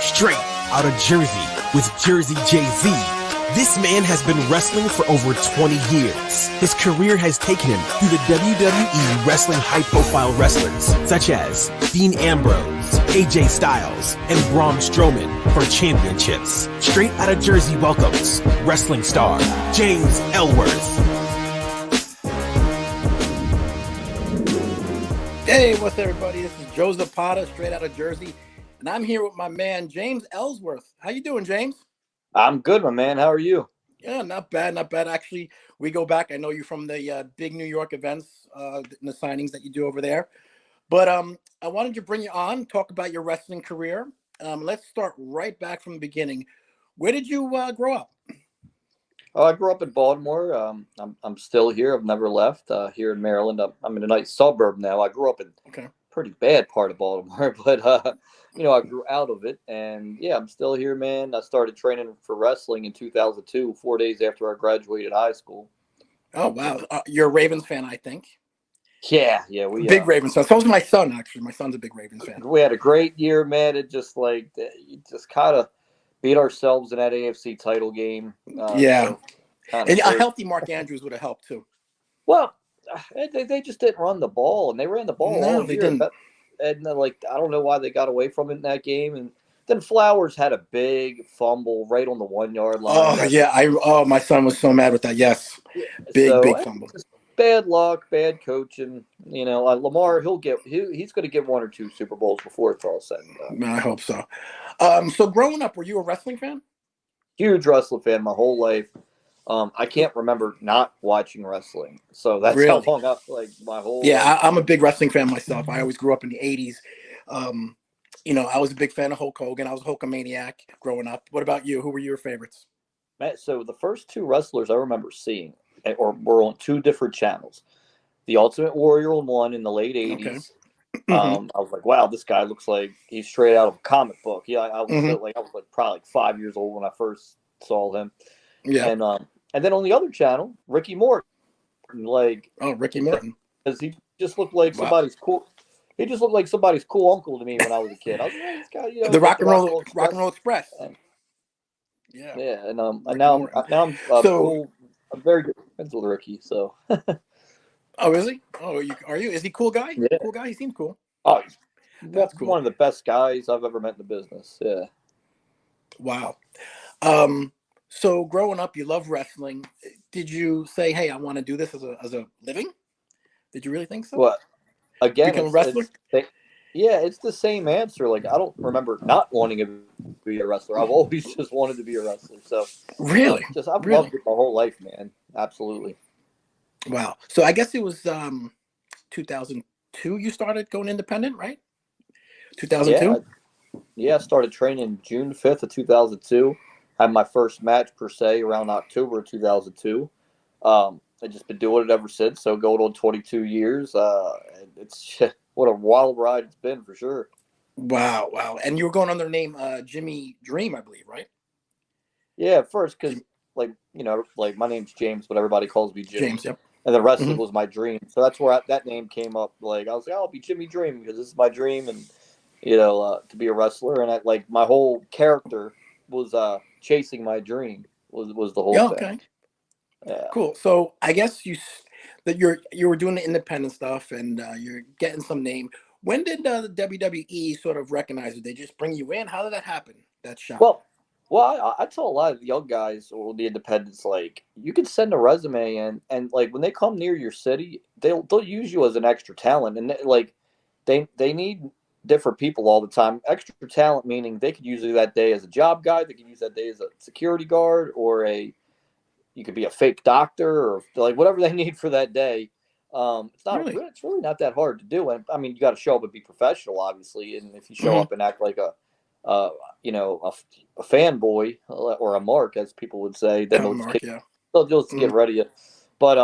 straight out of Jersey with JerZey Jz. This man has been wrestling for over 20 years. His career has taken him through the WWE Wrestling high-profile wrestlers such as Dean Ambrose, AJ Styles, and Braun Strowman for championships. Straight out of Jersey welcomes wrestling star James Ellsworth. Hey, what's everybody? This is Joe Zapata, straight out of Jersey, and I'm here with my man James Ellsworth. How you doing, James? I'm good, my man. How are you? Yeah, not bad, not bad. Actually, we go back. I know you from the big New York events and the signings that you do over there. But I wanted to bring you on, talk about your wrestling career. Let's start right back from the beginning. Where did you grow up? I grew up in Baltimore. I'm still here. I've never left. Here in Maryland. I'm in a nice suburb now. I grew up in a pretty bad part of Baltimore, but I grew out of it, and yeah, I'm still here, man. I started training for wrestling in 2002, 4 days after I graduated high school. Oh wow, you're a Ravens fan, I think. Yeah, we big Ravens fan. So was my son, actually. My son's a big Ravens fan. We had a great year, man. It just kind of beat ourselves in that AFC title game. And a healthy Mark Andrews would have helped too. Well, they just didn't run the ball, and they ran the ball all they year. didn't. And I don't know why they got away from it in that game. And then Flowers had a big fumble right on the 1 yard line. Oh yeah, my son was so mad with that. Yes, big fumble. Bad luck, bad coaching. Lamar, he's going to get 1 or 2 Super Bowls before it's all said and done. I hope so. So growing up, were you a wrestling fan? Huge wrestling fan my whole life. I can't remember not watching wrestling. So that's really? how long up my whole life. Yeah, I'm a big wrestling fan myself. I always grew up in the 80s. I was a big fan of Hulk Hogan. I was a Hulkamaniac growing up. What about you? Who were your favorites? So the first 2 wrestlers I remember seeing were on 2 different channels. The Ultimate Warrior on one in the late 80s. Okay. I was like, wow, this guy looks like he's straight out of a comic book. Yeah, I was probably 5 years old when I first saw him. Yeah. And then on the other channel, Ricky Morton. Ricky Morton. Because he just looked like somebody's cool. He just looked like somebody's cool uncle to me when I was a kid. I was like, hey, this guy, the Rock and Roll Express. Yeah. And now I'm cool. I'm very good friends with Ricky. So. Oh, is he? Oh, are you? Is he a cool guy? Yeah. Cool guy. He seems cool. Oh, that's cool. One of the best guys I've ever met in the business. Yeah. Wow. So growing up, you love wrestling. Did you say, "Hey, I want to do this as a living"? Did you really think so? Well, again, become a wrestler. It's the same answer. I don't remember not wanting to be a wrestler. I've always just wanted to be a wrestler. So really, I've loved it my whole life, man. Absolutely. Wow. So I guess it was 2002 you started going independent, right? 2002? Yeah, I started training June 5th of 2002. Had my first match, per se, around October of 2002. I've just been doing it ever since, so going on 22 years. It's what a wild ride it's been, for sure. Wow. And you were going under the name Jimmy Dream, I believe, right? Yeah, at first, because, my name's James, but everybody calls me Jimmy. James, yep. And the wrestling was my dream. So that's where that name came up. I was like, I'll be Jimmy Dream because this is my dream, and, to be a wrestler. And my whole character was chasing my dream was the whole thing. Okay. Yeah. Cool. So I guess you were doing the independent stuff and you're getting some name. When did the WWE sort of recognize it? They just bring you in? How did that happen? That shot? Well, I tell a lot of the young guys or the independents, you can send a resume in, and when they come near your city, they'll use you as an extra talent, and they need different people all the time. Extra talent meaning they could use you that day as a job guy, they could use that day as a security guard, or you could be a fake doctor, or whatever they need for that day. It's really not that hard to do, and I mean you got to show up and be professional, obviously, and if you show up and act like a fanboy or a mark, as people would say, then they'll just get rid of you. But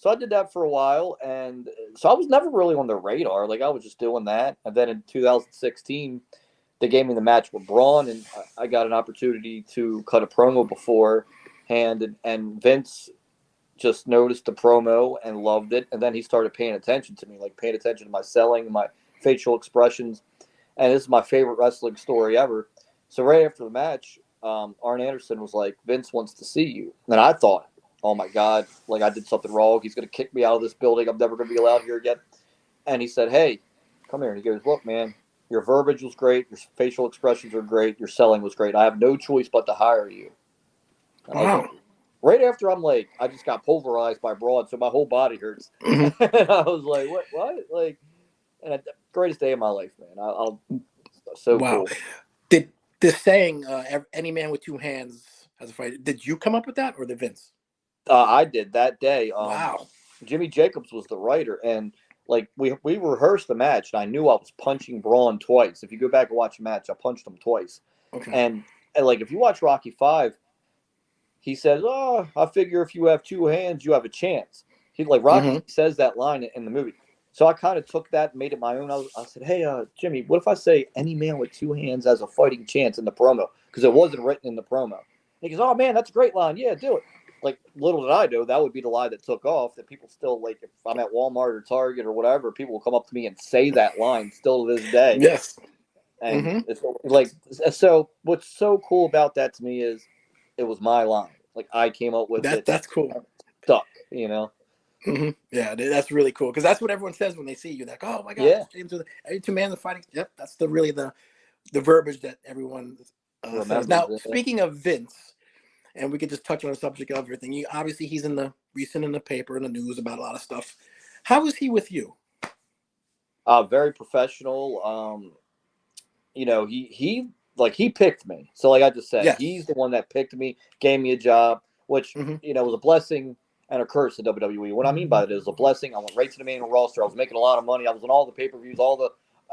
so I did that for a while, and so I was never really on their radar. I was just doing that, and then in 2016, they gave me the match with Braun, and I got an opportunity to cut a promo beforehand, and Vince just noticed the promo and loved it, and then he started paying attention to me, paying attention to my selling, my facial expressions. And this is my favorite wrestling story ever. So right after the match, Arn Anderson was like, Vince wants to see you. And I thought, oh my God, like I did something wrong. He's going to kick me out of this building. I'm never going to be allowed here again. And he said, hey, come here. And he goes, look, man, your verbiage was great. Your facial expressions are great. Your selling was great. I have no choice but to hire you. And I was Wow. like, right after I'm like, I just got pulverized by Braun, so my whole body hurts. Mhm. And I was like, what? Like, and greatest day of my life, man. I'll so Wow. cool. Did this saying, any man with two hands has a fight, did you come up with that or the Vince? I did that day. Wow. Jimmy Jacobs was the writer, and like we rehearsed the match, and I knew I was punching Braun twice. If you go back and watch the match, I punched him twice. Okay. And like if you watch Rocky 5, he says, "Oh, I figure if you have two hands, you have a chance." He like Rocky says that line in the movie. So I kind of took that, made it my own. I said, "Hey, Jimmy, what if I say any man with two hands has a fighting chance in the promo?" Because it wasn't written in the promo. And he goes, "Oh man, that's a great line. Yeah, do it." Like little did I know that would be the lie that took off. That people still like, if I'm at Walmart or Target or whatever, people will come up to me and say that line still to this day. Yes. And it's like, so what's so cool about that to me is it was my line. Like I came up with it. That's cool. Stuck, you know. Yeah, that's really cool because that's what everyone says when they see you. They're like, "Oh my God, Yeah. James with every two man the fighting." Yep, that's the verbiage that everyone says. Now, speaking of Vince, and we could just touch on the subject of everything. Obviously, he's in the paper in the news about a lot of stuff. How is he with you? Very professional. You know, he picked me. So like I just said, he's the one that picked me, gave me a job, which you know was a blessing and a curse to WWE. What I mean by that is a blessing. I went right to the main roster. I was making a lot of money. I was on all the pay-per-views, all the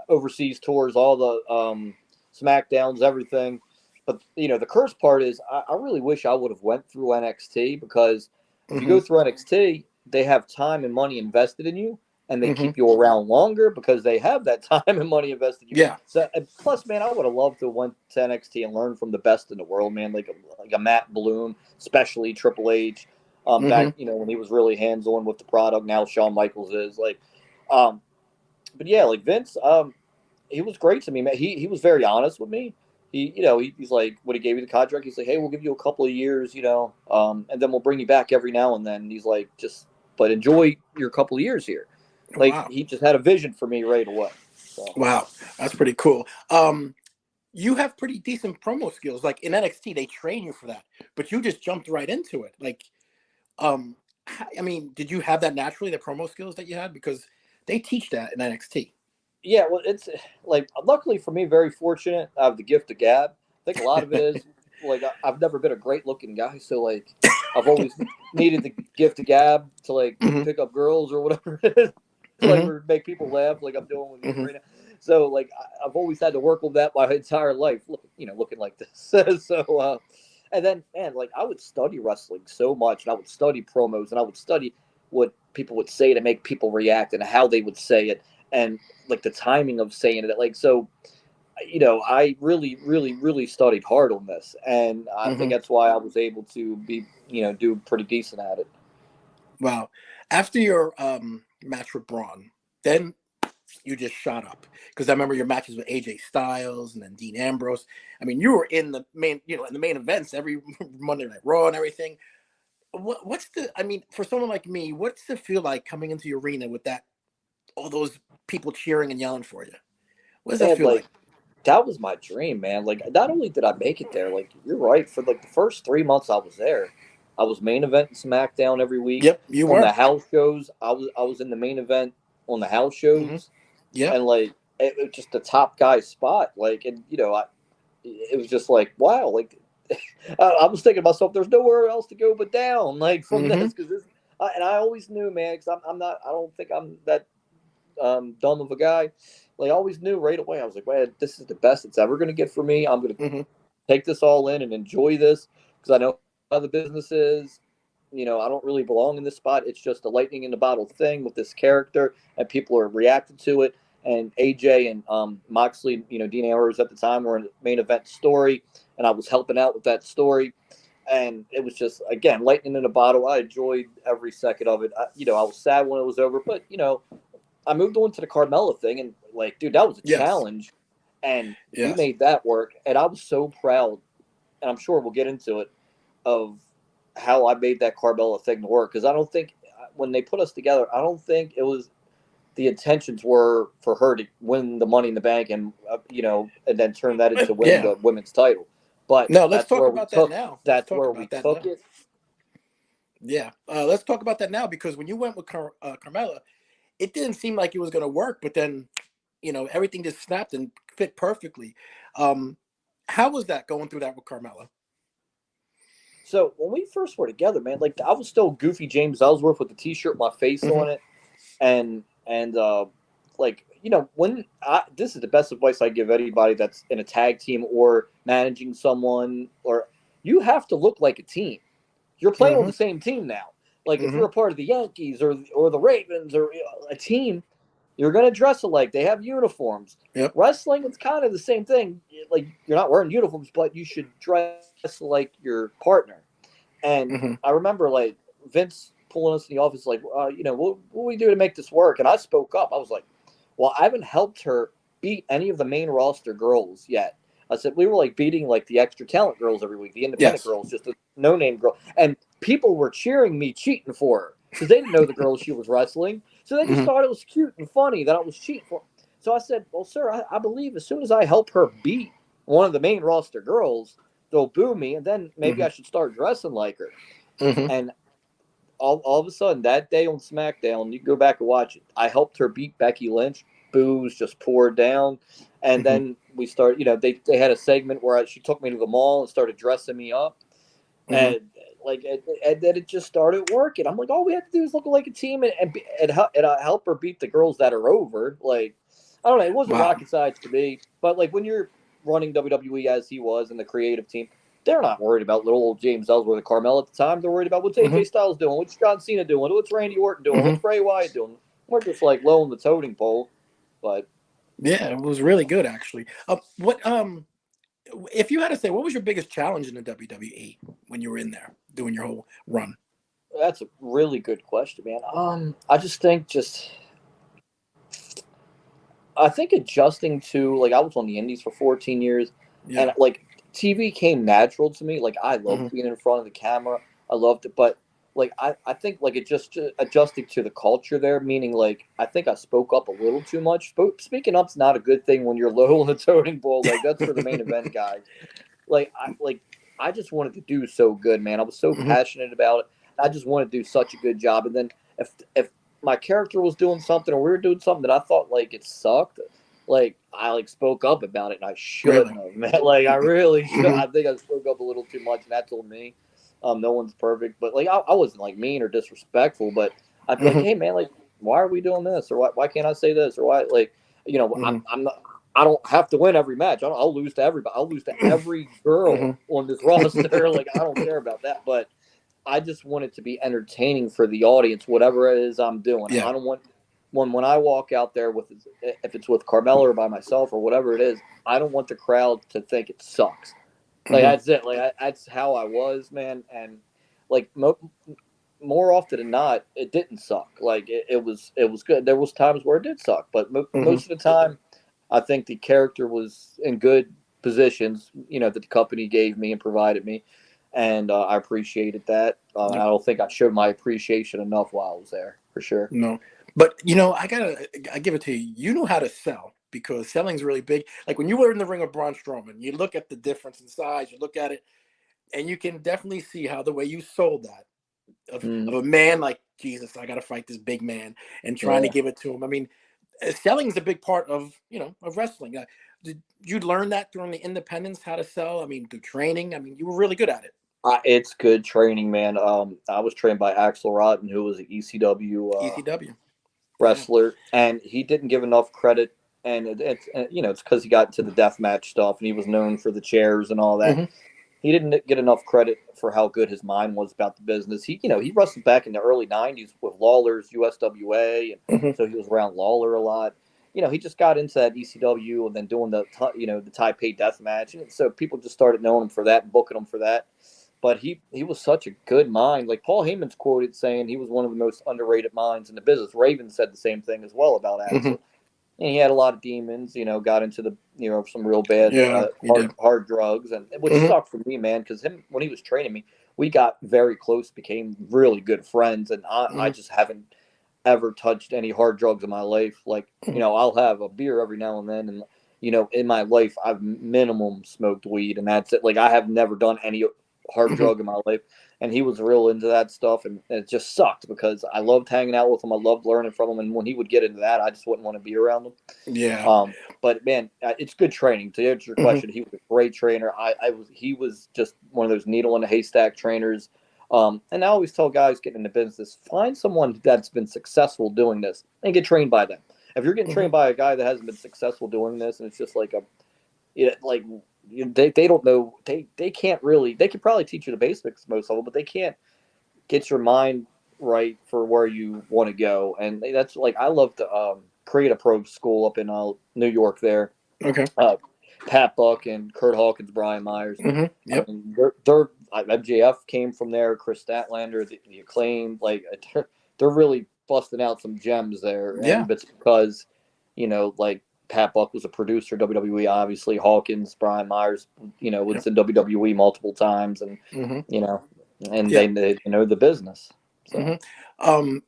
overseas tours, all the SmackDowns, everything. But you know, the curse part is I really wish I would have went through NXT because if you go through NXT, they have time and money invested in you, and they keep you around longer because they have that time and money invested in you. Yeah. So plus, man, I would have loved to have went to NXT and learned from the best in the world, man, like a Matt Bloom, especially Triple H. Back, you know, when he was really hands-on with the product. Now Shawn Michaels is like, but yeah, like Vince, he was great to me, man. He was very honest with me. He's like, when he gave me the contract, he's like, hey, we'll give you a couple of years, you know, and then we'll bring you back every now and then. And he's like, but enjoy your couple of years here. Like he just had a vision for me right away. So. Wow, that's pretty cool. You have pretty decent promo skills. Like in NXT, they train you for that, but you just jumped right into it. Like, I mean, did you have that naturally, the promo skills that you had? Because they teach that in NXT. Yeah, well, it's like, luckily for me, very fortunate. I have the gift of gab. I think a lot of it is like I've never been a great looking guy, so like I've always needed the gift of gab to like pick up girls or whatever it is, to, like or make people laugh, like I'm doing with you right now. So like I've always had to work with that my entire life, looking like this. So and then man, like I would study wrestling so much, and I would study promos, and I would study what people would say to make people react, and how they would say it, and like the timing of saying it. Like so, you know, I really, really, really studied hard on this, and I think that's why I was able to be, do pretty decent at it. Wow. After your match with Braun, then you just shot up, because I remember your matches with AJ Styles and then Dean Ambrose. I mean, you were in the main, in the main events every Monday Night Raw and everything. I mean, for someone like me, what's the feel like coming into the arena with all those people cheering and yelling for you? What does that feel like? That was my dream, man. Like, not only did I make it there, like, you're right. For like the first 3 months I was there, I was main event in SmackDown every week. Yep, you were. On the house shows, I was in the main event on the house shows. Yeah. And like it was just the top guy spot. Like, and it was just like, wow. Like, I was thinking to myself, there's nowhere else to go but down. Like from this, because this, and I always knew, man, because I'm not. I don't think I'm that dumb of a guy. Like, I always knew right away. I was like, man, this is the best it's ever going to get for me. I'm going to take this all in and enjoy this, because I know how the business is. I don't really belong in this spot. It's just a lightning in the bottle thing with this character, and people are reacting to it. And AJ and Moxley, Dean Ambrose at the time, were in the main event story, and I was helping out with that story. And it was just, again, lightning in a bottle. I enjoyed every second of it. I was sad when it was over, but, I moved on to the Carmella thing, and, like, dude, that was a challenge. And we Yes. made that work. And I was so proud, and I'm sure we'll get into it, of how I made that Carmella thing to work. Because I don't think, when they put us together, I don't think it was, the intentions were for her to win the Money in the Bank and, and then turn that into winning Yeah. the women's title. But No, let's talk about that now. Let's that's talk where we about that now. took it. Yeah. Let's talk about that now, because when you went with Carmella, it didn't seem like it was going to work, but then, everything just snapped and fit perfectly. How was that going through that with Carmella? So when we first were together, man, like I was still goofy James Ellsworth with the T-shirt, with my face on it, and this is the best advice I give anybody that's in a tag team or managing someone, or you have to look like a team. You're playing on the same team now. Like if you're a part of the Yankees or the Ravens or a team, you're gonna dress alike. They have uniforms. Yep. Wrestling, it's kind of the same thing. Like you're not wearing uniforms, but you should dress like your partner. And I remember like Vince pulling us in the office, like, what do we do to make this work? And I spoke up. I was like, well, I haven't helped her beat any of the main roster girls yet. I said, we were like beating like the extra talent girls every week, the independent girls, just a no-name girl. And people were cheering me cheating for her because they didn't know the girl she was wrestling. So they just thought it was cute and funny that I was cheating for her. So I said, well, sir, I believe as soon as I help her beat one of the main roster girls, they'll boo me, and then maybe I should start dressing like her. And all of a sudden, that day on SmackDown, you can go back and watch it, I helped her beat Becky Lynch. Boos just poured down. And then we started, they had a segment where she took me to the mall and started dressing me up. And then it just started working. I'm like, all we have to do is look like a team and help her beat the girls that are over. Like, I don't know, it wasn't rocket science to me. But like when you're running WWE as he was and the creative team, they're not worried about little old James Ellsworth and Carmella at the time. They're worried about what's AJ Styles doing, what's John Cena doing, what's Randy Orton doing, what's Bray Wyatt doing. We're just like low on the totem pole. But yeah, it was really good actually. If you had to say, what was your biggest challenge in the WWE when you were in there doing your whole run? That's a really good question, man. I just think I think adjusting to, like, I was on the Indies for 14 years, and like TV came natural to me. Like I loved being in front of the camera. I loved it, but like I think like it just adjusting to the culture there, meaning like I think I spoke up a little too much. Speaking up's not a good thing when you're low on the totem pole. Like that's for the main event guys. I just wanted to do so good, man. I was so passionate about it. I just wanted to do such a good job. And then if my character was doing something or we were doing something that I thought like it sucked, like I like spoke up about it, and I shouldn't have, man. Like I really should. I think I spoke up a little too much, and that's on me. No one's perfect, but like I wasn't like mean or disrespectful, but I'd be like, hey man, like why are we doing this, or why can't I say this, or why, like, I'm not. I don't have to win every match. I'll lose to everybody. I'll lose to every girl on this roster. Like I don't care about that, but I just want it to be entertaining for the audience, whatever it is I'm doing. I don't want when I walk out there with, if it's with Carmella or by myself or whatever it is, I don't want the crowd to think it sucks. Like that's it. Like that's how I was, man. And like more often than not, it didn't suck. Like it was good. There was times where it did suck, but most of the time, I think the character was in good positions, that the company gave me and provided me. And I appreciated that. I don't think I showed my appreciation enough while I was there, for sure. No, but I give it to you. You know how to sell, because selling's really big. Like when you were in the ring of Braun Strowman, you look at the difference in size, you look at it, and you can definitely see how the way you sold that of a man like, Jesus, I got to fight this big man, and trying to give it to him. I mean, selling is a big part of wrestling. Did you learn that during the independence, how to sell? I mean, through training. I mean, you were really good at it. It's good training, man. I was trained by Axel Rotten, who was an ECW wrestler, and he didn't give enough credit. And it's because he got into the deathmatch stuff, and he was known for the chairs and all that. He didn't get enough credit for how good his mind was about the business. He wrestled back in the early '90s with Lawler's USWA, and so he was around Lawler a lot. He just got into that ECW and then doing the Taipei deathmatch, and so people just started knowing him for that and booking him for that. But he was such a good mind. Like Paul Heyman's quoted saying he was one of the most underrated minds in the business. Raven said the same thing as well about Axel. and he had a lot of demons. Got into some real bad Yeah, he did. hard drugs, and which Mhm. sucked for me, man. Because him when he was training me, we got very close, became really good friends, and I Mhm. just haven't ever touched any hard drugs in my life. Like, Mhm. I'll have a beer every now and then, and in my life, I've minimum smoked weed, and that's it. Like, I have never done any hard Mhm. drug in my life, and he was real into that stuff, and it just sucked because I loved hanging out with him, I loved learning from him, and when he would get into that, I just wouldn't want to be around him. Yeah. But man, it's good training. To answer your Mhm. question, he was a great trainer. He was just one of those needle in a haystack trainers. And I always tell guys getting into business, find someone that's been successful doing this and get trained by them. If you're getting Mhm. trained by a guy that hasn't been successful doing this, and it's just like like they don't know, they can't really, they can probably teach you the basics, most of them, but they can't get your mind right for where you want to go. And that's like, I love to create a pro school up in New York there. Okay. Uh, Pat Buck and Kurt Hawkins, Brian Myers. Mhm. I Yep. mean, they're MJF came from there. Chris Statlander, the acclaimed, like they're really busting out some gems there, Yeah. and it's because like Pat Buck was a producer, WWE, obviously Hawkins, Brian Myers, was Yep. in WWE multiple times, and Mhm. you know, and Yeah. they know the business. So Mhm.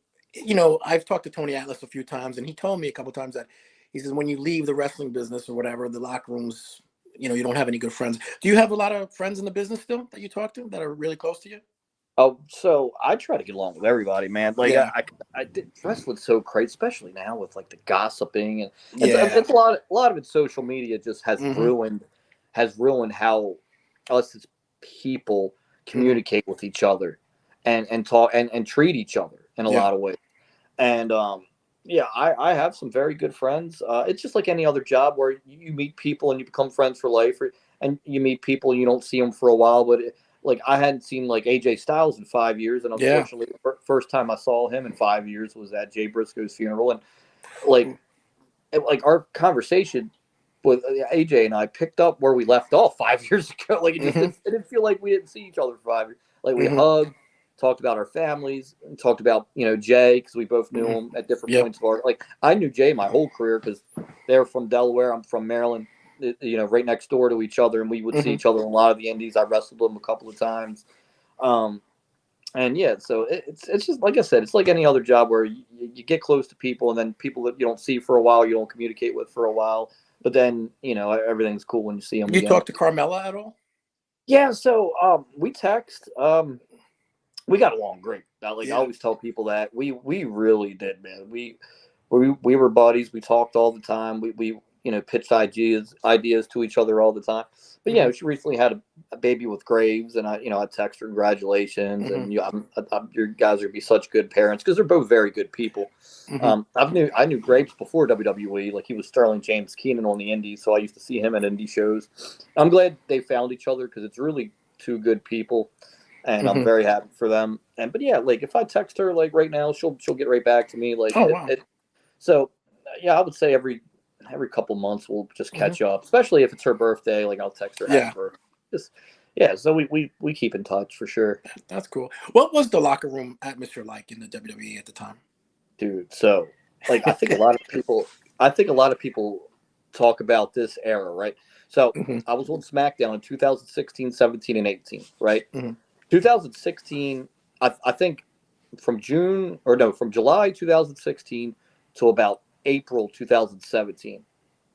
I've talked to Tony Atlas a few times, and he told me a couple times that he says when you leave the wrestling business or whatever, the locker rooms, you don't have any good friends. Do you have a lot of friends in the business still that you talk to that are really close to you? so I try to get along with everybody, man. Like Yeah. I did wrestling's so crazy, especially now with like the gossiping, and Yeah. it's a lot of it. Social media just Mhm. has ruined how us as people Mhm. communicate with each other, and talk and treat each other in a Yeah. lot of ways. And yeah, I have some very good friends. It's just like any other job where you meet people and you become friends for life, and you meet people and you don't see them for a while. But like I hadn't seen like AJ Styles in 5 years, and Yeah. unfortunately, the first time I saw him in 5 years was at Jay Briscoe's funeral, and like like our conversation with AJ and I picked up where we left off 5 years ago. Like Mhm. it didn't feel like we didn't see each other for 5 years. Like we Mhm. hugged, talked about our families, and talked about Jay because we both knew Mhm. him at different Yep. points of our, like I knew Jay my whole career because they're from Delaware. I'm from Maryland. Right next door to each other, and we would see Mhm. each other in a lot of the indies. I wrestled them a couple of times. Um, and yeah, so it's just like I said, it's like any other job where you get close to people, and then people that you don't see for a while, you don't communicate with for a while, but then everything's cool when you see them You again. talk to Carmella at all? Yeah, so we text. We got along great. Like I Yeah. always tell people that we really did, man. We were buddies. We talked all the time. We pitched ideas to each other all the time. But Mhm. she recently had a baby with Graves, and I text her congratulations, Mhm. and your guys are gonna be such good parents because they're both very good people. Mhm. I knew Graves before WWE. Like he was Sterling James Keenan on the Indies, so I used to see him at indie shows. I'm glad they found each other because it's really two good people, and I'm Mhm. very happy for them. And but yeah, like if I text her like right now, she'll get right back to me. Like Oh wow. so yeah, I would say every couple months we'll just Mhm. catch up, especially if it's her birthday. Like I'll text her happy Yeah. birthday. Just yeah, so we keep in touch for sure, That's cool. What was the locker room atmosphere like in the WWE at the time? dude. So like I think a lot of people talk about this era, right? So Mhm. I was on SmackDown in 2016, 17, and 18, right? Mhm. 2016, I think from July 2016 to about April 2017,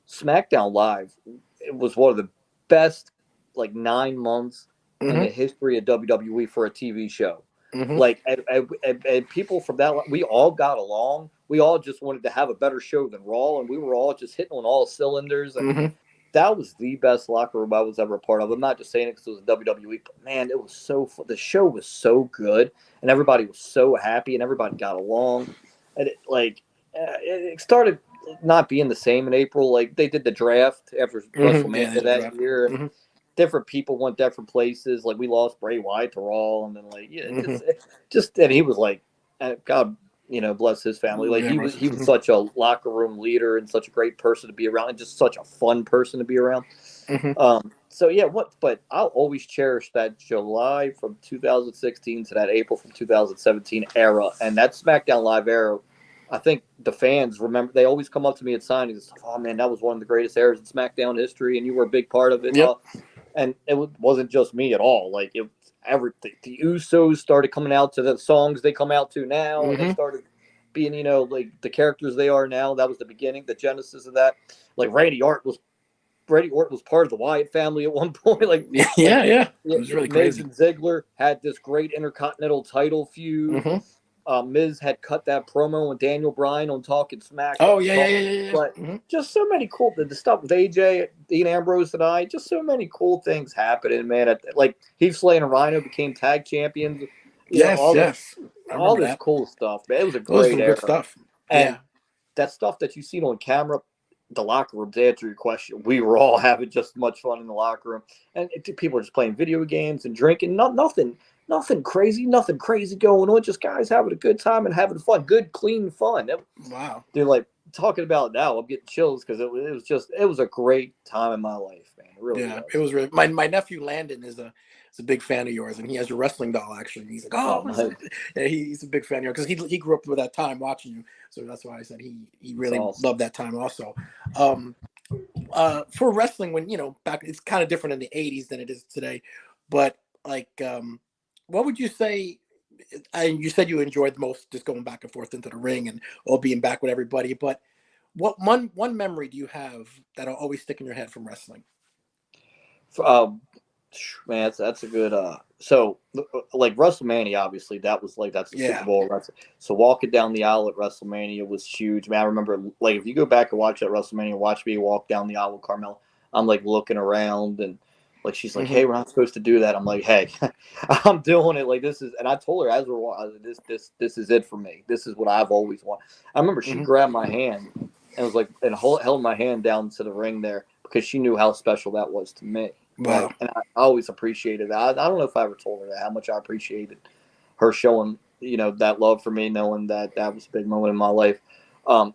SmackDown Live, it was one of the best like 9 months in the Mhm. history of WWE for a TV show. Mhm. Like and people from that, we all got along. We all just wanted to have a better show than Raw, and we were all just hitting on all cylinders. And Mhm. that was the best locker room I was ever a part of. I'm not just saying it because it was WWE, but man, it was so fun. The show was so good, and everybody was so happy, and everybody got along. And it started not being the same in April. Like they did the draft after Mhm. Yeah, WrestleMania there's a that draft. year, and Mhm. different people went different places. Like we lost Bray Wyatt to Raw, and then like yeah, Mhm. just and he was like, God, bless his family. Like Yeah, he was mhm. such a locker room leader and such a great person to be around, and just such a fun person to be around. Mhm. So yeah, but I'll always cherish that July from 2016 to that April from 2017 era, and that SmackDown Live era. I think the fans remember. They always come up to me at signings and stuff. Oh man, that was one of the greatest eras in SmackDown history, and you were a big part of it. Yep. And it wasn't just me at all. Like it, everything. The Usos started coming out to the songs they come out to now, and they started being, like the characters they are now. That was the beginning, the genesis of that. Like Randy Orton was part of the Wyatt family at one point. Like yeah. It was really Miz crazy. and Ziggler had this great intercontinental title feud. Miz had cut that promo with Daniel Bryan on Talking Smack. Oh yeah. But just so many cool the stuff with AJ, Dean Ambrose, and I. Just so many cool things happening, man. Like Heath Slater and Rhino became tag champions. All this cool stuff, man. It was a great era. Good stuff. And that stuff that you seen on camera, the locker room, to answer your question, we were all having just as much fun in the locker room. And people were just playing video games and drinking. Nothing crazy going on. Just guys having a good time and having fun. Good, clean fun. Wow. They're like talking about it now. I'm getting chills because it was a great time in my life, man. It really was. It was really. My nephew Landon is a big fan of yours, and he has your wrestling doll actually. And he's like, he's a big fan of yours because he grew up with that time watching you. So that's why I said he really loved that time also. For wrestling, when back, it's kind of different in the '80s than it is today, but like. What would you say? You said you enjoyed the most just going back and forth into the ring and all being back with everybody. But what one memory do you have that'll always stick in your head from wrestling? Man, that's a good. So like WrestleMania, obviously that's the Super Bowl wrestling. So walking down the aisle at WrestleMania was huge. Man, I remember like if you go back and watch that WrestleMania, watch me walk down the aisle with Carmella. I'm like looking around and. Like she's like, hey, we're not supposed to do that. I'm like, hey, I'm doing it. Like this is, and I told her as we're walking, this is it for me. This is what I've always wanted. I remember she grabbed my hand and was like, and held my hand down to the ring there because she knew how special that was to me. Wow. Right? And I always appreciated that. I don't know if I ever told her that how much I appreciated her showing, that love for me, knowing that was a big moment in my life.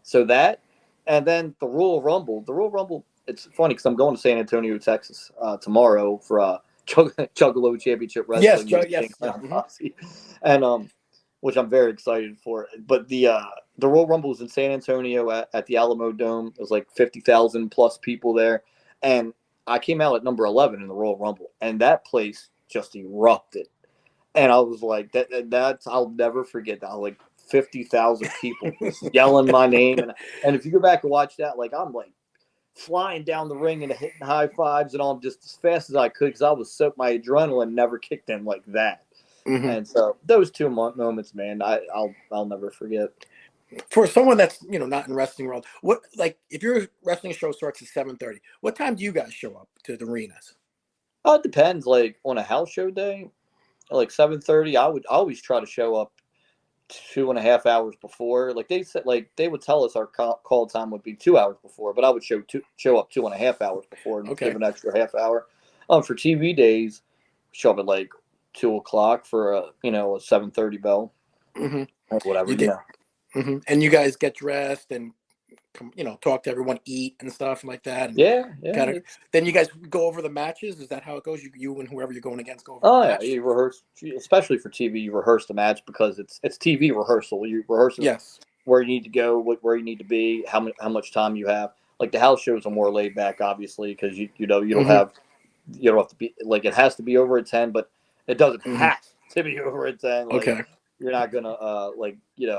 So that, and then the Royal Rumble. It's funny because I'm going to San Antonio, Texas tomorrow for Juggalo Championship Wrestling. Yes. And which I'm very excited for. But the Royal Rumble was in San Antonio at the Alamo Dome. It was like 50,000 plus people there, and I came out at number 11 in the Royal Rumble, and that place just erupted. And I was like, that's I'll never forget that. Like 50,000 people just yelling my name, and if you go back and watch that, like I'm like. Flying down the ring and hitting high fives and all just as fast as I could because I was so my adrenaline never kicked in like that. And so those two moments, man, I'll never forget. For someone that's not in wrestling world, what like if your wrestling show starts at 7:30, what time do you guys show up to the arenas? It depends. Like on a house show day, like 7:30, I would always try to show up 2.5 hours before. Like they said, like they would tell us our call time would be 2 hours before, but I would show up 2.5 hours before and give an extra half hour. For TV days, show up at like 2:00 for a 7:30 bell or whatever. And you guys get dressed and talk to everyone, eat and stuff like that. And kind of. Then you guys go over the matches. Is that how it goes? You and whoever you're going against go over. Oh yeah, you rehearse, especially for TV. You rehearse the match because it's TV rehearsal. You rehearse where you need to go, where you need to be, how much time you have. Like the house shows are more laid back, obviously, because you don't have to be like it has to be over at 10, but it doesn't have to be over at 10. Like, you're not gonna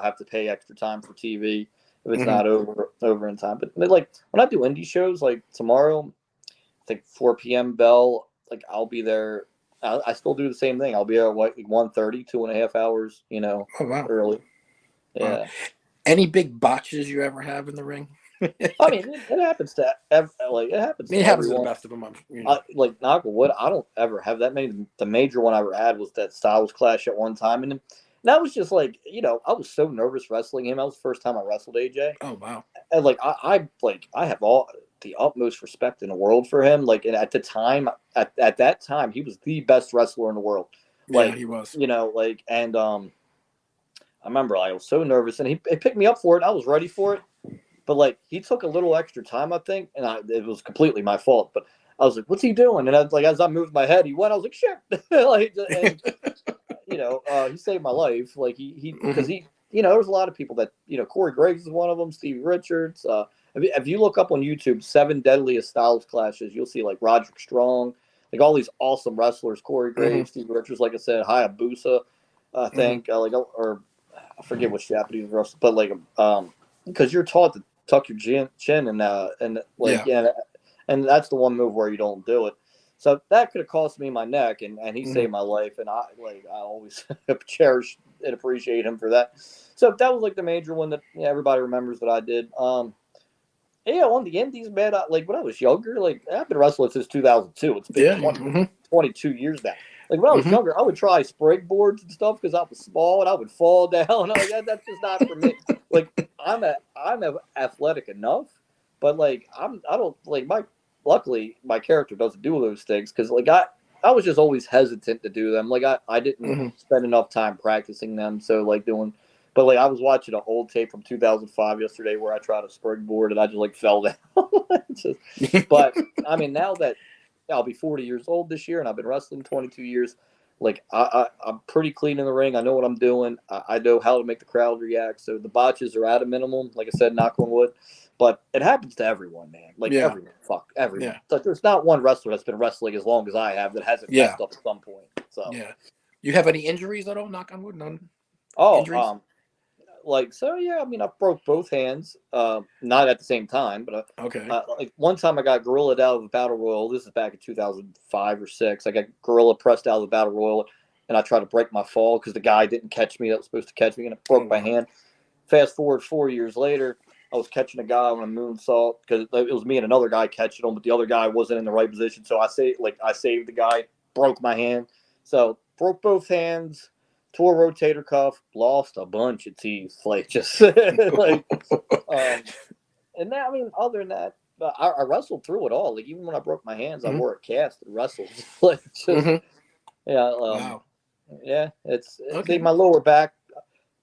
have to pay extra time for TV. If it's not over in time. But like when I do indie shows, like tomorrow, I think 4 p.m. bell, like I'll be there. I still do the same thing. I'll be there at like 1:30, 2.5 hours, early. Yeah. Wow. Any big botches you ever have in the ring? I mean, it happens to it happens. It happens to the best of them. Like knock on wood, I don't ever have that many. The major one I ever had was that Styles Clash at one time, and that was just like, I was so nervous wrestling him. That was the first time I wrestled AJ. Oh, wow. And like, I have all the utmost respect in the world for him. Like, and at the time, at that time, he was the best wrestler in the world. Like, he was, and I remember I was so nervous and he picked me up for it. I was ready for it, but like, he took a little extra time, I think. And it was completely my fault, but I was like, what's he doing? And I was like, as I moved my head, he went, I was like, shit. Like, and, he saved my life. Like because there was a lot of people that, Corey Graves is one of them, Stevie Richards. If you look up on YouTube, 7 Deadliest Styles Clashes, you'll see like Roderick Strong, like all these awesome wrestlers, Corey Graves, Stevie Richards, like I said, Hayabusa, I think, or I forget which Japanese wrestler, but like, because you're taught to tuck your chin and like, and that's the one move where you don't do it. So that could have cost me my neck, and he saved my life, and I always cherish and appreciate him for that. So that was like the major one that everybody remembers that I did. On the indies, man, like when I was younger, like I've been wrestling since 2002. It's been 22 years now. Like when I was younger, I would try springboards and stuff because I was small and I would fall down. Like that's just not for me. Like I'm athletic enough, but like I don't like my. Luckily, my character doesn't do those things because like I was just always hesitant to do them. Like I didn't spend enough time practicing them. So like but like I was watching an old tape from 2005 yesterday where I tried a springboard and I just like fell down. But I mean, now that I'll be 40 years old this year and I've been wrestling 22 years, like I'm pretty clean in the ring. I know what I'm doing. I know how to make the crowd react. So the botches are at a minimum. Like I said, knock on wood. But it happens to everyone, man. Like everyone. Fuck, everyone. Yeah. Like, there's not one wrestler that's been wrestling as long as I have that hasn't messed up at some point. So You have any injuries at all? Knock on wood, none. Oh, injuries? I mean, I broke both hands. Not at the same time, but like one time I got gorillaed out of the battle royal. This is back in 2005 or 6. I got gorilla pressed out of the battle royal, and I tried to break my fall because the guy didn't catch me that was supposed to catch me, and it broke my hand. Fast forward 4 years later. I was catching a guy on a moonsault because it was me and another guy catching him, but the other guy wasn't in the right position. So I saved the guy, broke my hand. So broke both hands, tore rotator cuff, lost a bunch of teeth. Like just like, and that, I mean, other than that, I wrestled through it all. Like even when I broke my hands, I wore a cast and wrestled. Like just Wow. Yeah, it's my lower back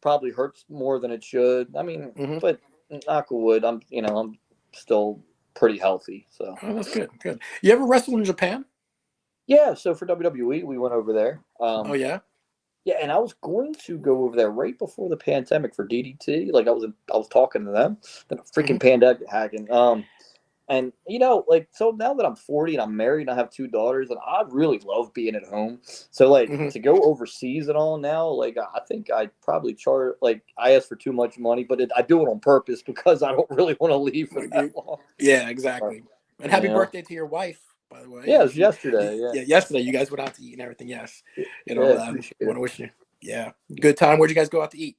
probably hurts more than it should. I mean, but knock on wood, I'm still pretty healthy. So that's good. Good. You ever wrestled in Japan? Yeah. So for WWE, we went over there. Yeah, and I was going to go over there right before the pandemic for DDT. Like I was talking to them, then a freaking pandemic hacking. And so now that I'm 40 and I'm married and I have 2 daughters, and I really love being at home. So like to go overseas and all now, like I think I'd probably charge. Like I ask for too much money, but I do it on purpose because I don't really want to leave for that long. Yeah, exactly. And happy birthday to your wife, by the way. Yeah, it was yesterday. Yeah, yesterday. You guys went out to eat and everything. Yes, want to wish you. Yeah, good time. Where'd you guys go out to eat?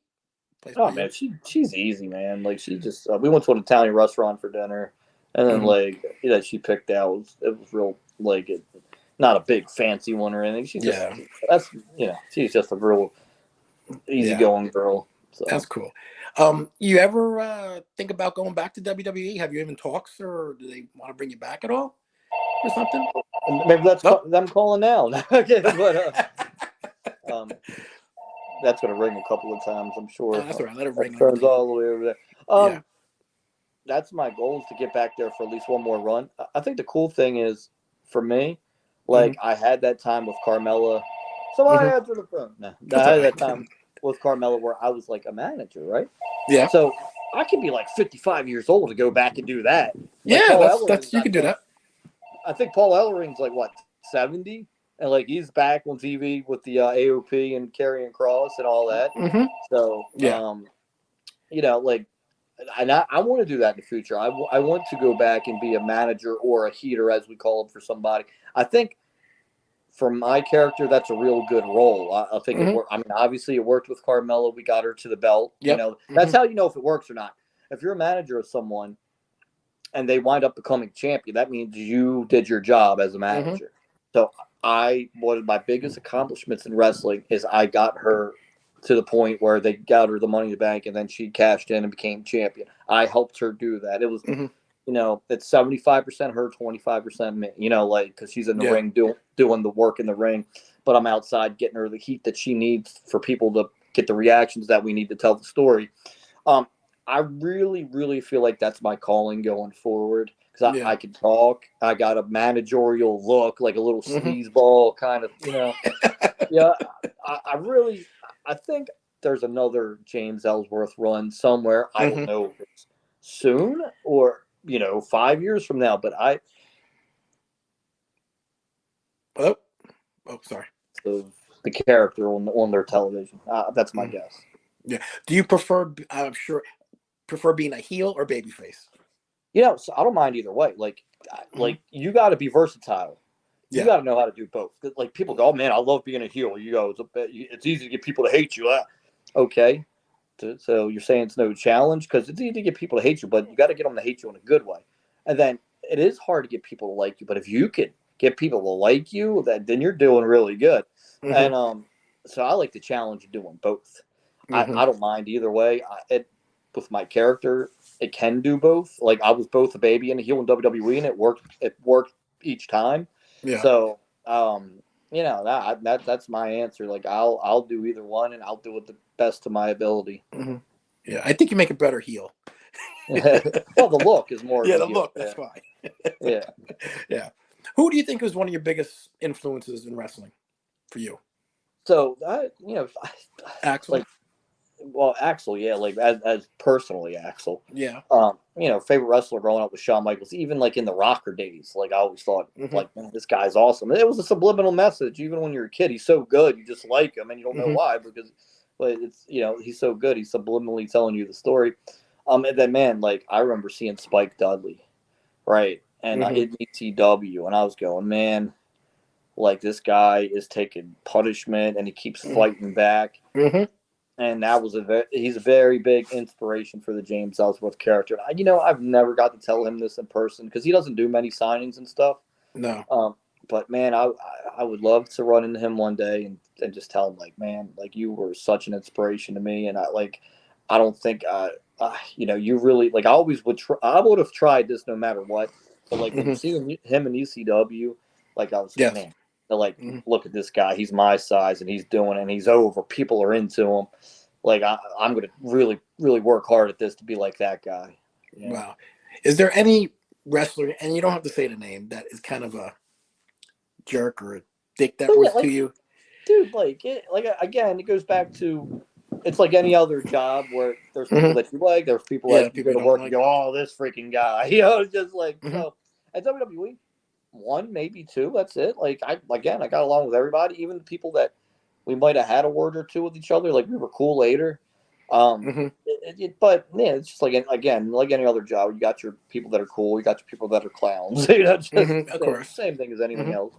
Oh man, she's easy, man. Like she just we went to an Italian restaurant for dinner. And then she picked out, it was real, like, not a big fancy one or anything. She's she's just a real easygoing girl. So. That's cool. You ever think about going back to WWE? Have you even talks, or do they want to bring you back at all or something? Maybe that's them calling now. Okay, but that's going to ring a couple of times, I'm sure. Oh, that's all right. Let it ring. Turns all the way over there. That's my goal, is to get back there for at least one more run. I think the cool thing is, for me, like I had that time with Carmella. Somebody answer the phone. No, I had that time with Carmella where I was like a manager, right? Yeah. So I could be like 55 years old to go back and do that. Like that's you can do that. I think Paul Ellering's like what, 70, and like he's back on TV with the AOP and Karrion Kross and all that. So like. And I want to do that in the future. I want to go back and be a manager or a heater, as we call them, for somebody. I think for my character, that's a real good role. I think it worked. I mean, obviously, it worked with Carmella. We got her to the belt. Yep. That's how you know if it works or not. If you're a manager of someone and they wind up becoming champion, that means you did your job as a manager. So one of my biggest accomplishments in wrestling is I got her to the point where they got her the Money in the Bank, and then she cashed in and became champion. I helped her do that. It was, it's 75% her, 25% me. Because she's in the ring doing the work in the ring, but I'm outside getting her the heat that she needs for people to get the reactions that we need to tell the story. I really, really feel like that's my calling going forward, because I can talk. I got a managerial look, like a little sleazeball kind of, I think there's another James Ellsworth run somewhere. I don't Mhm. know if it's soon or 5 years from now, but Oh, sorry. of the character on their television. That's my Mm. guess. Yeah. Do you prefer? I'm sure prefer being a heel or babyface. So I don't mind either way. Like Mhm. you got to be versatile. You Yeah. got to know how to do both. Like people go, oh man, I love being a heel. You go, it's easy to get people to hate you. Okay, so you're saying it's no challenge because it's easy to get people to hate you, but you got to get them to hate you in a good way. And then it is hard to get people to like you, but if you could get people to like you, then you're doing really good. Mhm. And so I like the challenge of doing both. Mhm. I don't mind either way. With my character, it can do both. Like I was both a baby and a heel in WWE, and it worked. It worked each time. Yeah. So that's my answer. Like I'll do either one, and I'll do it the best to my ability. Mhm. Yeah. I think you make a better heel. Well, the look is more of Yeah, a the heel. look. That's fine. Yeah. Yeah. Who do you think was one of your biggest influences in wrestling for you? So Axel. like, well, Axel, yeah, like as personally Axel. Yeah. Favorite wrestler growing up was Shawn Michaels. Even like in the Rocker days, like I always thought, Mhm. like, man, this guy's awesome. And it was a subliminal message. Even when you're a kid, he's so good, you just like him, and you don't know Mhm. why but it's he's so good. He's subliminally telling you the story. And then man, like I remember seeing Spike Dudley, right, and Mhm. in ECW, and I was going, man, like this guy is taking punishment, and he keeps Mhm. fighting back. Mhm. And that was he's a very big inspiration for the James Ellsworth character. I've never got to tell him this in person because he doesn't do many signings and stuff. No. But man, I would love to run into him one day and just tell him like, man, like you were such an inspiration to me, and I don't think you really like. I would have tried this no matter what. But like when you Mhm. see him in ECW, like I was Yes. man, like Mhm. look at this guy, he's my size and he's doing it and he's over. People are into him. Like I'm gonna really really work hard at this to be like that guy. Yeah. Wow. Is there any wrestler, and you don't have to say the name, that is kind of a jerk or a dick that So yeah, was to like you? dude, again, it goes back to it's like any other job where there's people Mhm. that you like, there's people Yeah. that you People go you to don't work and like. go, oh, this freaking guy, it's just like Mhm. so. At WWE, one maybe two, that's it. Like I got along with everybody, even the people that we might have had a word or two with each other. Like we were cool later. Mhm. But yeah, it's just like again, like any other job, you got your people that are cool, you got your people that are clowns. Just Mhm. Of same, course. same thing as anything Mhm. else.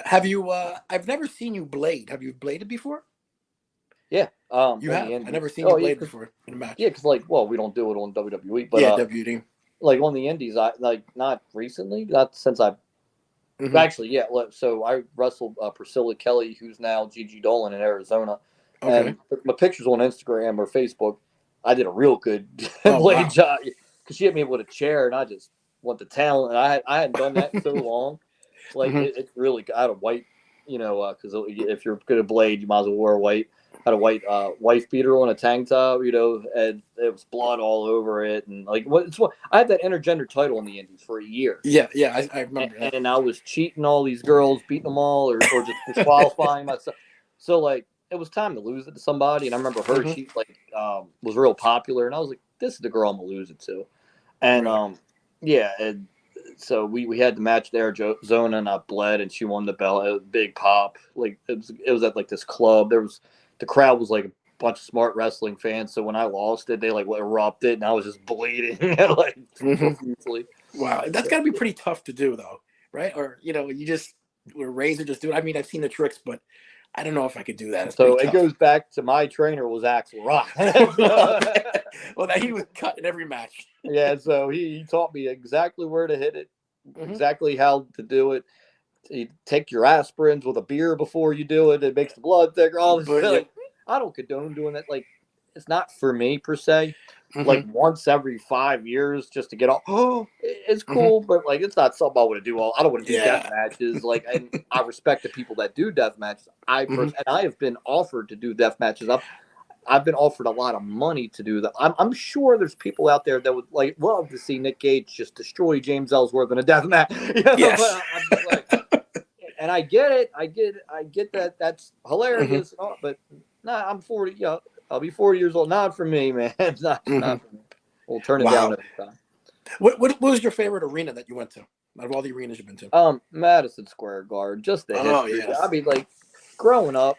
Have you? I've never seen you blade. Have you bladed before? Yeah. You In the have. I indies. never seen you Oh yeah, blade because before in a match. yeah, because like, well, we don't do it on WWE, but Yeah, WD. like on the indies, I like not recently, not since I Mhm. actually, yeah. So I wrestled Priscilla Kelly, who's now Gigi Dolan in Arizona, Okay. and my pictures on Instagram or Facebook, I did a real good Oh blade wow. job because she hit me with a chair, and I just want the talent. And I hadn't done that in so long. Like Mhm. it's really I had a white, because if you're good at blade, you might as well wear white. I had a white wife beater on a tank top, and it was blood all over it, and like what I had that intergender title in the Indies for a year, Yeah. Yeah. I remember that. and I was cheating all these girls, beating them all, or just disqualifying myself. So like it was time to lose it to somebody, and I remember her. Mhm. She was real popular, and I was like, "This is the girl I'm gonna lose it to." And Right. yeah, and so we had the match there, Zona, and I bled, and she won the belt. It was a big pop. Like it was at like this club. The crowd was like a bunch of smart wrestling fans. So when I lost it, they like erupted, and I was just bleeding like Mhm. profusely. Wow. That's got to be pretty tough to do, though, right? Or you just with a razor just do it. I mean, I've seen the tricks, but I don't know if I could do that. It's pretty So it tough. goes back to my trainer was Axel Rock. Okay. Well, now he was cut in every match. Yeah, so he taught me exactly where to hit it, Mhm. exactly how to do it. You take your aspirins with a beer before you do it. It makes the blood thicker. All this But stuff. yeah. Like, I don't condone doing that. Like, it's not for me per se. Like Mhm. once every 5 years just to get off. Oh, it's Mhm. cool, but like it's not something I want to do. I don't want to do death Yeah. matches. Like, and I respect the people that do death matches. Mhm. And I have been offered to do death matches. I've been offered a lot of money to do that. I'm sure there's people out there that would like love to see Nick Gage just destroy James Ellsworth in a death match. Yes. But I'm just like, and I get it. I get that. That's Mhm. hilarious. But Nah, I'm 40. Yeah, I'll be 40 years old. Not for me, man. Not for me. We'll turn it down every time. What was your favorite arena that you went to? Out of all the arenas you've been to? Madison Square Garden. Just the history. Yes. I mean, like growing up,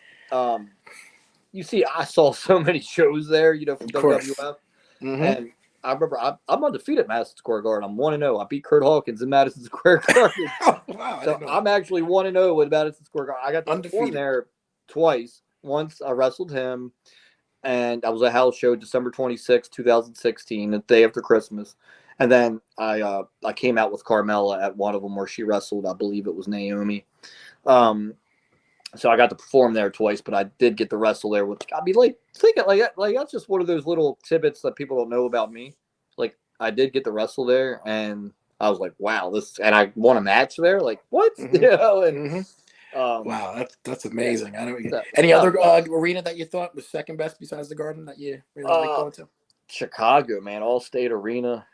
you see, I saw so many shows there, from WWF, and I remember I'm undefeated at Madison Square Garden. I'm 1-0. I beat Kurt Hawkins in Madison Square Garden. Wow! So I'm actually 1-0 with Madison Square Garden. I got to perform there twice. Once I wrestled him, and I was a house show December 26, 2016, the day after Christmas. And then I came out with Carmella at one of them where she wrestled. I believe it was Naomi. So I got to perform there twice, but I did get to wrestle there, which got me thinking like that's just one of those little tidbits that people don't know about me. Like I did get to wrestle there, and I was like, wow, and I won a match there. Like what? Wow, that's amazing. Yeah. I don't. Any other arena that you thought was second best besides the Garden that you really like going to? Chicago, man, All-State Arena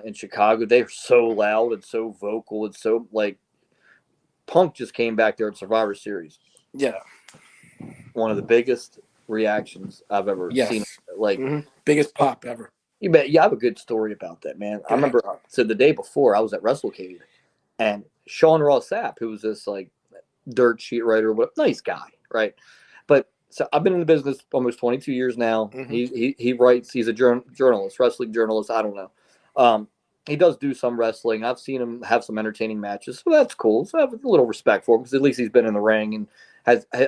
in Chicago. They're so loud and so vocal and so like. Punk just came back there at Survivor Series. Yeah, one of the biggest reactions I've ever seen. Like biggest pop ever. You bet. Yeah, I have a good story about that, man. I remember. So the day before, I was at WrestleCade, and Sean Ross Sapp, who was this like dirt sheet writer, nice guy, right? But so I've been in the business almost 22 years now. He writes. He's a journalist, wrestling journalist. I don't know. He does do some wrestling. I've seen him have some entertaining matches, so that's cool. So I have a little respect for him because at least he's been in the ring and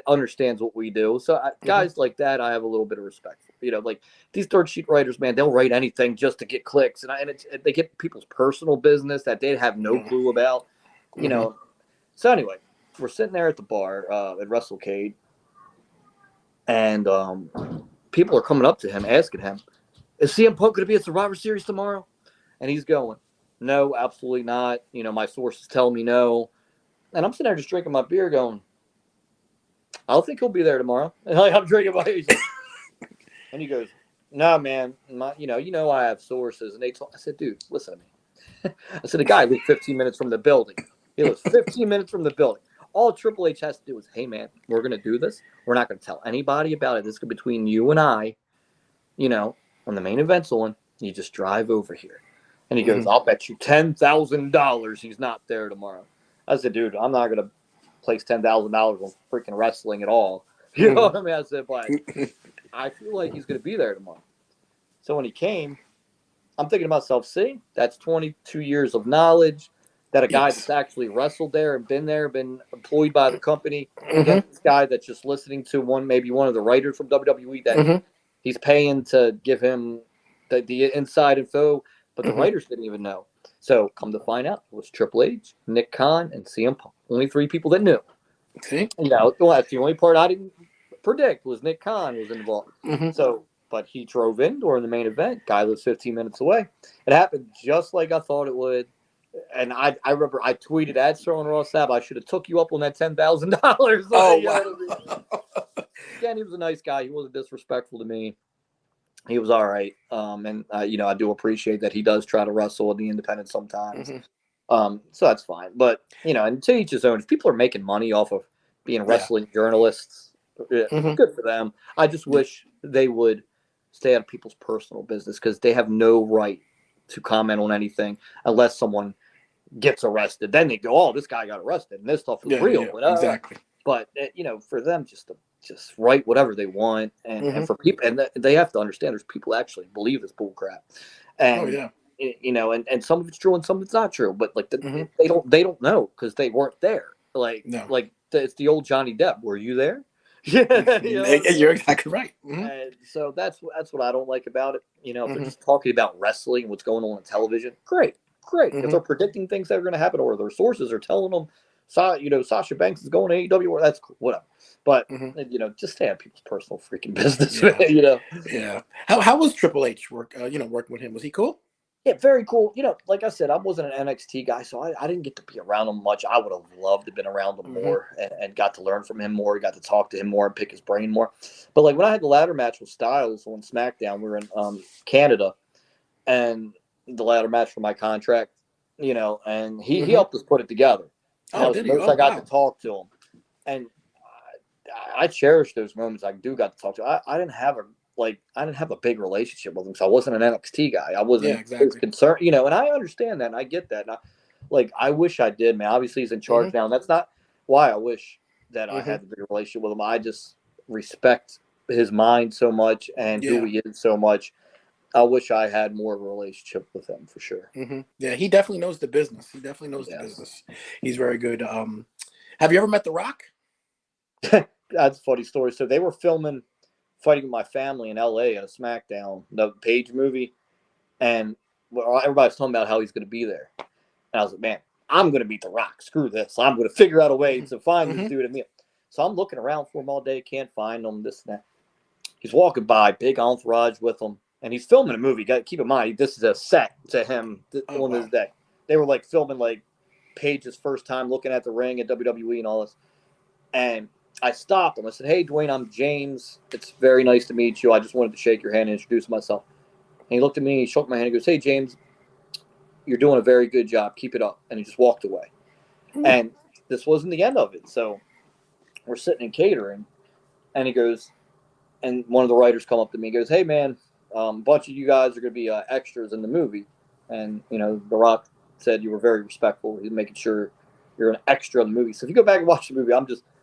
understands what we do. So guys like that, I have a little bit of respect for. Like these dirt sheet writers, man, they'll write anything just to get clicks, and they get people's personal business that they have no clue about. So anyway, we're sitting there at the bar at WrestleCade, and people are coming up to him asking him, "Is CM Punk going to be at Survivor Series tomorrow?" And he's going, "No, absolutely not. My sources tell me no." And I'm sitting there just drinking my beer going, "I don't think he'll be there tomorrow." And I'm drinking my beer. And he goes, "No, man, I have sources." And I said, "Dude, listen to me." I said, "The guy lives 15 minutes from the building. He lives 15 minutes from the building. All Triple H has to do is, hey, man, we're going to do this. We're not going to tell anybody about it. This is between you and I, on the main event's on. You just drive over here." And he goes, "I'll bet you $10,000 he's not there tomorrow." I said, "Dude, I'm not going to place $10,000 on freaking wrestling at all." You know what I mean? I said, "But I feel like he's going to be there tomorrow." So when he came, I'm thinking to myself, see, that's 22 years of knowledge that a guy that's actually wrestled there and been there, been employed by the company, this guy that's just listening to maybe one of the writers from WWE that he's paying to give him the inside info. But the writers didn't even know. So come to find out, it was Triple H, Nick Khan, and CM Punk. Only three people that knew. Okay. That's the only part I didn't predict was Nick Khan was involved. So, but he drove in during the main event. Guy lives 15 minutes away. It happened just like I thought it would. And I remember I tweeted at Sean Ross Sapp, "I should have took you up on that $10,000. Oh, wow. Again, he was a nice guy. He wasn't disrespectful to me. He was all right. And I do appreciate that he does try to wrestle in the independent sometimes. So that's fine. But, and to each his own. If people are making money off of being wrestling journalists, good for them. I just wish they would stay out of people's personal business because they have no right to comment on anything unless someone gets arrested. Then they go, "Oh, this guy got arrested and this stuff is real." Yeah, exactly. But, for them just write whatever they want. And for people, and they have to understand there's people that actually believe this bull crap. And, and some of it's true and some of it's not true. But like they don't know because they weren't there. Like it's the old Johnny Depp. Were you there? You're exactly right. And so that's what I don't like about it. If they're just talking about wrestling and what's going on television, great. If they're predicting things that are going to happen or their sources are telling them, Sasha Banks is going to AEW, that's cool, whatever. But just stay out of people's personal freaking business. Yeah. How was Triple H working with him? Was he cool? Yeah, very cool. Like I said, I wasn't an NXT guy, so I didn't get to be around him much. I would have loved to have been around him more and got to learn from him more, got to talk to him more and pick his brain more. But like when I had the ladder match with Styles on SmackDown, we were in Canada, and the ladder match for my contract, and he helped us put it together. Oh, did he? I got to talk to him, and I cherish those moments. I do got to talk to. I didn't have a big relationship with him, so I wasn't an NXT guy. I wasn't as concerned, and I understand that, and I get that. And I wish I did, man. Obviously, he's in charge now, and that's not why I wish that I had a bigger relationship with him. I just respect his mind so much and who he is so much. I wish I had more of a relationship with him for sure. Yeah, he definitely knows the business. He definitely knows the business. He's very good. Have you ever met The Rock? That's a funny story. So they were filming Fighting with My Family in LA at a SmackDown, the Page movie, and everybody's talking about how he's going to be there. And I was like, man, I'm going to beat The Rock. Screw this. I'm going to figure out a way to find this dude and me. So I'm looking around for him all day. Can't find him, this and that. He's walking by, big entourage with him. And he's filming a movie. Got to keep in mind, this is a set to him on this day. They were filming Page's first time looking at the ring at WWE and all this. And I stopped him. I said, hey, Dwayne, I'm James. It's very nice to meet you. I just wanted to shake your hand and introduce myself. And he looked at me, he shook my hand, and goes, hey, James, you're doing a very good job. Keep it up. And he just walked away. And this wasn't the end of it. So we're sitting in catering, and he goes, and one of the writers come up to me and goes, hey, man, a bunch of you guys are going to be extras in the movie. And, The Rock said you were very respectful. He's making sure you're an extra in the movie. So if you go back and watch the movie,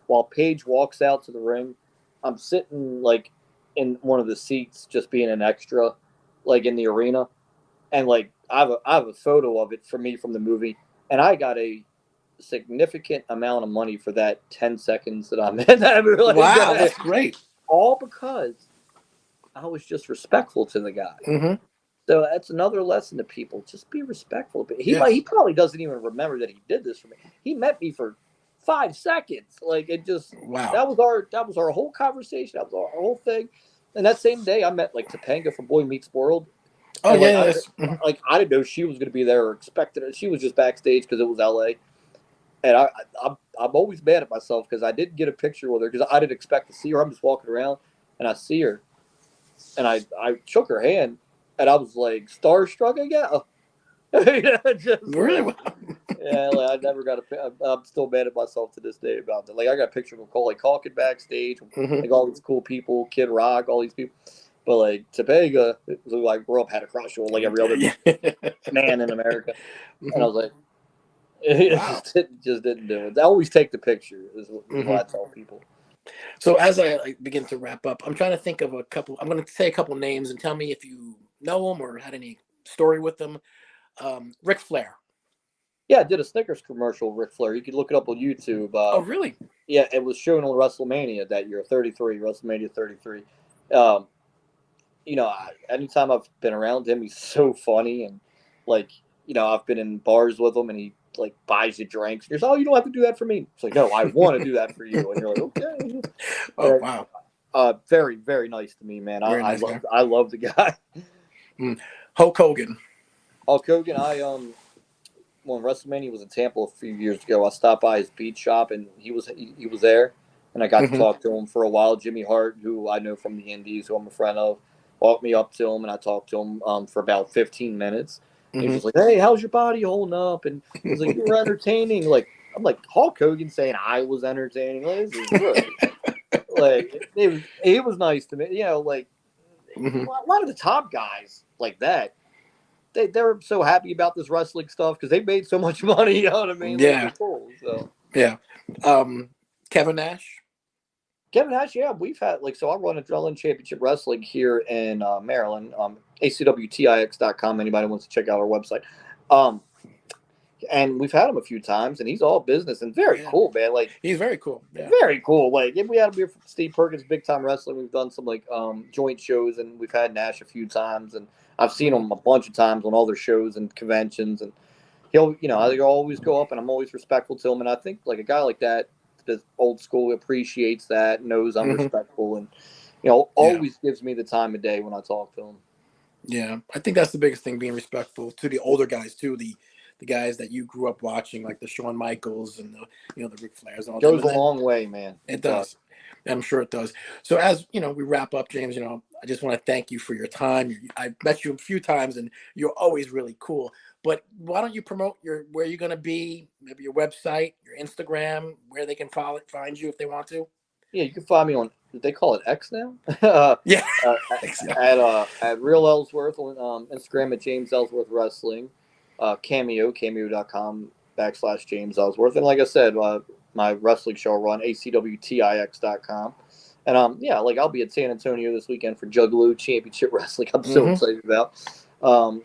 while Paige walks out to the ring, I'm sitting in one of the seats just being an extra, in the arena. And I have a photo of it for me from the movie. And I got a significant amount of money for that 10 seconds that I'm in that movie. Wow, that's great. All because I was just respectful to the guy. So that's another lesson to people. Just be respectful. He probably doesn't even remember that he did this for me. He met me for 5 seconds. That was our whole conversation. That was our whole thing. And that same day I met Topanga from Boy Meets World. Oh, and, yeah. I didn't know she was going to be there or expected it. She was just backstage because it was LA. And I'm always mad at myself because I didn't get a picture with her because I didn't expect to see her. I'm just walking around and I see her, and I shook her hand, and I was starstruck again. Really? I never got I'm still mad at myself to this day about that. I got a picture of Macaulay Culkin backstage, all these cool people, Kid Rock, all these people. But Topanga, who I grew up had a crush on every other man in America, and I was like. It just didn't do it. I always take the picture, is what I tell people. So as I begin to wrap up, I'm trying to think of a couple. I'm going to say a couple names and tell me if you know them or had any story with them. Ric Flair. Yeah, I did a Snickers commercial, Ric Flair. You can look it up on YouTube. Oh, really? Yeah, it was shown on WrestleMania that year, WrestleMania 33. Anytime I've been around him, he's so funny. And, I've been in bars with him, and he, buys you drinks. You're like, oh, you don't have to do that for me. It's no, I want to do that for you. And you're like, okay. Oh, wow. Very, very nice to me, man. I love the guy. Hulk Hogan. Hulk Hogan, when WrestleMania was in Tampa a few years ago, I stopped by his beat shop, and he was there, and I got to talk to him for a while. Jimmy Hart, who I know from the Indies, who I'm a friend of, walked me up to him, and I talked to him for about 15 minutes. He was just like, hey, how's your body holding up? And he was like, you were entertaining. I'm like, Hulk Hogan saying I was entertaining. This is good. He was nice to me. A lot of the top guys like that, they're so happy about this wrestling stuff because they made so much money. You know what I mean? Yeah. Cool. So. Yeah. Kevin Nash. Kevin Nash, yeah, we've had so I run Adrenaline Championship Wrestling here in Maryland, acwtix.com. Anybody wants to check out our website, and we've had him a few times, and he's all business and very cool, man. He's very cool, very cool. If we had him here from Steve Perkins, Big Time Wrestling, we've done some joint shows, and we've had Nash a few times, and I've seen him a bunch of times on all their shows and conventions, and he'll, I always go up, and I'm always respectful to him, and I think a guy like that. The old school appreciates that, knows I'm respectful, and always gives me the time of day when I talk to him. Yeah, I think that's the biggest thing, being respectful to the older guys too, the guys that you grew up watching, like the Shawn Michaels and the Ric Flairs. And all goes a long way, man. It does. I'm sure it does. So as we wrap up, James, I just want to thank you for your time. I met you a few times, and you're always really cool. But why don't you promote where you're going to be, maybe your website, your Instagram, where they can find you if they want to? Yeah, you can find me on. They call it X now. Yeah. At Real Ellsworth on Instagram at James Ellsworth Wrestling. Cameo.com/James Ellsworth. And like I said, my wrestling show run, acwtix.com. And like I'll be at San Antonio this weekend for Juggalo Championship Wrestling. I'm so excited about. And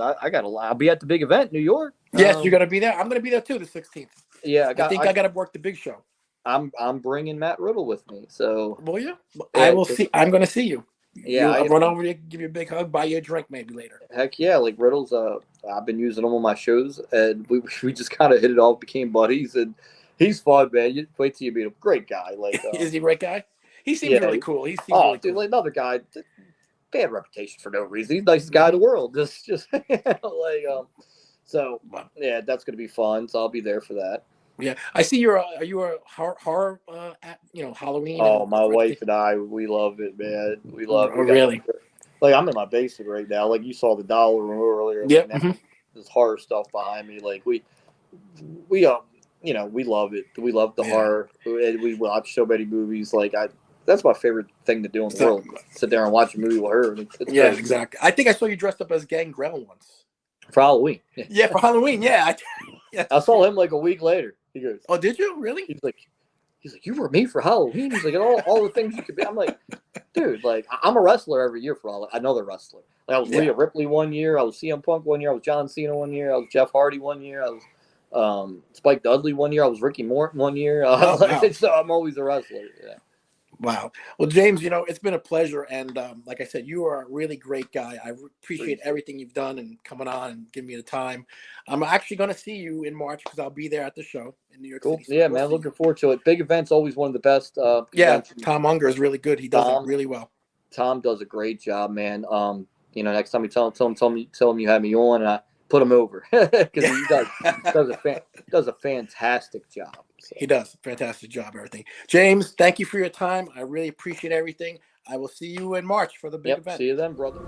I got a lot. I'll be at the big event, New York. Yes, you're gonna be there. I'm gonna be there too, the 16th. Yeah, I think I got to work the big show. I'm bringing Matt Riddle with me. So will you? I will see. I'm gonna see you. Yeah, I'll run over to give you a big hug, buy you a drink maybe later. Heck yeah, like Riddle's. I've been using him on my shows, and we just kind of hit it off, became buddies, and he's fun, man. You wait till you meet him. Great guy. Like, is he a great guy? He seems really cool. He seems really cool. Like another guy. Bad reputation for no reason. He's the nicest guy in the world. Just So yeah, that's gonna be fun. So I'll be there for that. Yeah, I see you're. Are you a horror? Halloween. Oh, my wife and I, we love it, man. We love it. Really? Like I'm in my basement right now. Like you saw the dollar room earlier. Yeah. There's horror stuff behind me. Like we we love it. We love the horror. We watch so many movies. Like that's my favorite thing to do in the world. Sit there and watch a movie with her. It's crazy. Exactly. I think I saw you dressed up as Gangrel once. For Halloween. Yeah, for Halloween. Yeah. I saw him like a week later. He goes, "Oh, did you really?" He's like, "You were me for Halloween." He's like, all the things you could be. I'm like, dude, like I'm a wrestler every year for another wrestler. Like I was Rhea Ripley one year. I was CM Punk one year. I was John Cena one year. I was Jeff Hardy one year. I was Spike Dudley one year. I was Ricky Morton one year. So I'm always a wrestler. Yeah. Wow. Well, James, it's been a pleasure. And like I said, you are a really great guy. I appreciate everything you've done and coming on and giving me the time. I'm actually going to see you in March because I'll be there at the show in New York City. So yeah, man. Looking forward to it. Big event's always one of the best. Tom Unger is really good. He does it really well. Tom does a great job, man. Next time you tell him you had me on, and I put him over because he does a fantastic job. So. He does a fantastic job. Everything, James. Thank you for your time. I really appreciate everything. I will see you in March for the big event. See you then, brother.